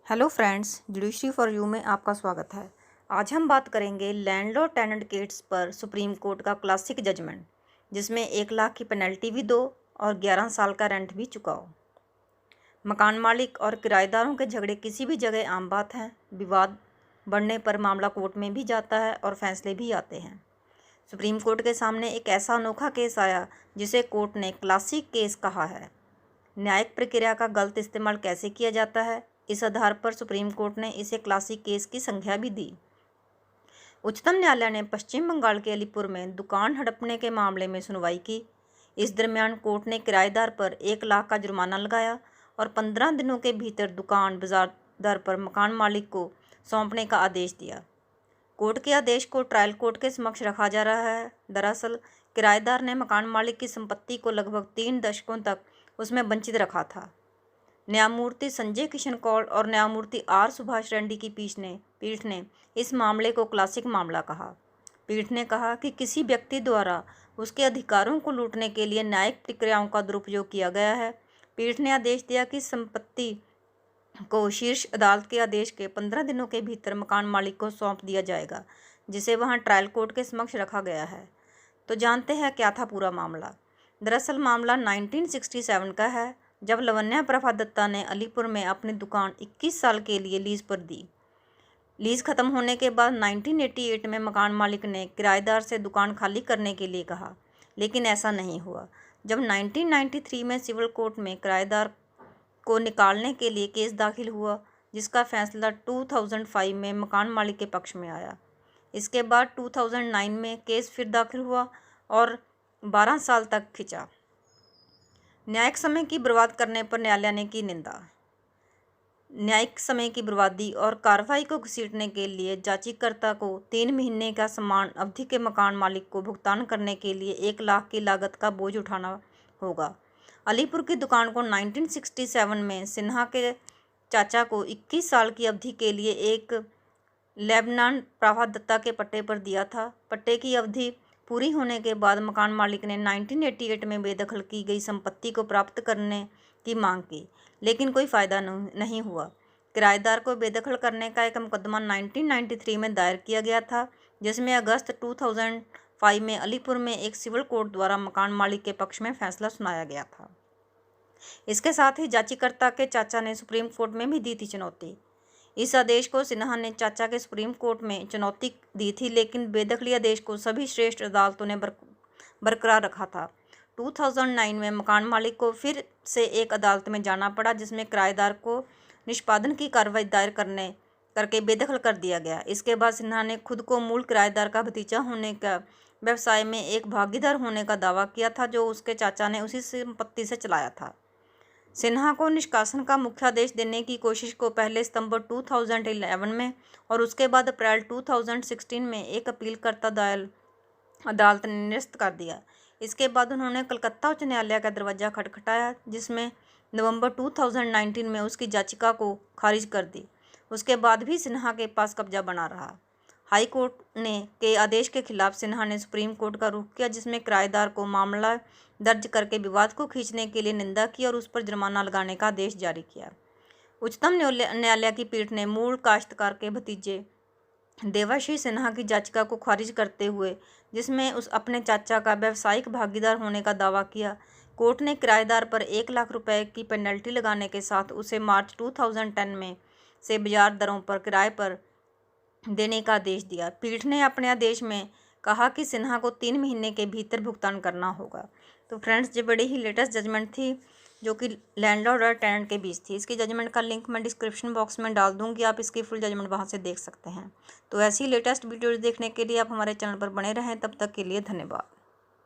Hello friends, judiciary for you में आपका स्वागत है। आज हम बात करेंगे लैंडलॉर्ड टेनेंट केस पर सुप्रीम कोर्ट का क्लासिक जजमेंट, जिसमें 1 लाख की पेनल्टी भी दो और 11 साल का रेंट भी चुकाओ। मकान मालिक और किराएदारों के झगड़े किसी भी जगह आम बात है। विवाद बढ़ने पर मामला कोर्ट में भी जाता है और फैसले भी आते हैं। सुप्रीम कोर्ट के सामने एक ऐसा अनोखा केस आया जिसे कोर्ट ने क्लासिक केस कहा है। न्यायिक प्रक्रिया का गलत इस्तेमाल कैसे किया जाता है, इस आधार पर सुप्रीम कोर्ट ने इसे क्लासिक केस की संज्ञा भी दी। उच्चतम न्यायालय ने पश्चिम बंगाल के अलीपुर में दुकान हड़पने के मामले में सुनवाई की। इस दरमियान कोर्ट ने किराएदार पर 1 लाख का जुर्माना लगाया और 15 दिनों के भीतर दुकान बाजार दर पर मकान मालिक को सौंपने का आदेश दिया। कोर्ट के आदेश को ट्रायल कोर्ट के समक्ष रखा जा रहा है। दरअसल किराएदार ने मकान मालिक की संपत्ति को लगभग 3 दशकों तक उसमें वंचित रखा था। न्यायमूर्ति संजय किशन कौल और न्यायमूर्ति आर सुभाष रेड्डी की पीठ ने इस मामले को क्लासिक मामला कहा। पीठ ने कहा कि किसी व्यक्ति द्वारा उसके अधिकारों को लूटने के लिए न्यायिक प्रक्रियाओं का दुरुपयोग किया गया है। पीठ ने आदेश दिया कि संपत्ति को शीर्ष अदालत के आदेश के 15 दिनों के भीतर मकान मालिक को सौंप दिया जाएगा, जिसे वहां ट्रायल कोर्ट के समक्ष रखा गया है। तो जानते हैं क्या था पूरा मामला। दरअसल मामला 1967 का है, जब लवन्या प्रभा दत्ता ने अलीपुर में अपनी दुकान 21 साल के लिए लीज पर दी। लीज खत्म होने के बाद 1988 में मकान मालिक ने किराएदार से दुकान खाली करने के लिए कहा, लेकिन ऐसा नहीं हुआ। जब 1993 में सिविल कोर्ट में किराएदार को निकालने के लिए केस दाखिल हुआ, जिसका फैसला 2005 में मकान मालिक के पक्ष में आया। इसके बाद 2009 में केस फिर दाखिल हुआ और 12 साल तक खिंचा। न्यायिक समय की बर्बाद करने पर न्यायालय ने की निंदा। न्यायिक समय की बर्बादी और कार्रवाई को घसीटने के लिए याचिकाकर्ता को 3 महीने का समान अवधि के मकान मालिक को भुगतान करने के लिए 1 लाख की लागत का बोझ उठाना होगा। अलीपुर की दुकान को 1967 में सिन्हा के चाचा को 21 साल की अवधि के लिए एक लेबनान प्रभा दत्ता के पट्टे पर दिया था। पट्टे की अवधि पूरी होने के बाद मकान मालिक ने 1988 में बेदखल की गई संपत्ति को प्राप्त करने की मांग की, लेकिन कोई फ़ायदा नहीं हुआ। किराएदार को बेदखल करने का एक मुकदमा 1993 में दायर किया गया था, जिसमें अगस्त 2005 में अलीपुर में एक सिविल कोर्ट द्वारा मकान मालिक के पक्ष में फैसला सुनाया गया था। इसके साथ ही याचिकाकर्ता के चाचा ने सुप्रीम कोर्ट में भी दी थी चुनौती। इस आदेश को सिन्हा ने चाचा के सुप्रीम कोर्ट में चुनौती दी थी, लेकिन बेदखली आदेश को सभी श्रेष्ठ अदालतों ने बरकरार रखा था। 2009 में मकान मालिक को फिर से एक अदालत में जाना पड़ा, जिसमें किराएदार को निष्पादन की कार्रवाई दायर करके बेदखल कर दिया गया। इसके बाद सिन्हा ने खुद को मूल किराएदार का भतीजा होने का व्यवसाय में एक भागीदार होने का दावा किया था, जो उसके चाचा ने उसी संपत्ति से चलाया था। सिन्हा को निष्कासन का मुख्यादेश देने की कोशिश को पहले सितंबर 2011 में और उसके बाद अप्रैल 2016 में एक अपीलकर्ता अदालत ने निरस्त कर दिया। इसके बाद उन्होंने कलकत्ता उच्च न्यायालय का दरवाजा खटखटाया, जिसमें नवंबर 2019 में उसकी याचिका को खारिज कर दी। उसके बाद भी सिन्हा के पास कब्जा बना रहा। हाई कोर्ट के आदेश के खिलाफ सिन्हा ने सुप्रीम कोर्ट का रुख किया, जिसमें किराएदार को मामला दर्ज करके विवाद को खींचने के लिए निंदा की और उस पर जुर्माना लगाने का आदेश जारी किया। उच्चतम न्यायालय की पीठ ने मूल काश्तकार के भतीजे देवाशीष सिन्हा की याचिका को खारिज करते हुए, जिसमें उस अपने चाचा का व्यावसायिक भागीदार होने का दावा किया, कोर्ट ने किराएदार पर 1 लाख रुपए की पेनल्टी लगाने के साथ उसे मार्च 2010 में से बाजार दरों पर किराए पर देने का आदेश दिया। पीठ ने अपने आदेश में कहा कि सिन्हा को 3 महीने के भीतर भुगतान करना होगा। तो फ्रेंड्स, ये बड़ी ही लेटेस्ट जजमेंट थी, जो कि लैंडलॉर्ड और टेनेंट के बीच थी। इसकी जजमेंट का लिंक मैं डिस्क्रिप्शन बॉक्स में डाल दूंगी, आप इसकी फुल जजमेंट वहां से देख सकते हैं। तो ऐसी लेटेस्ट वीडियोज़ देखने के लिए आप हमारे चैनल पर बने रहें। तब तक के लिए धन्यवाद।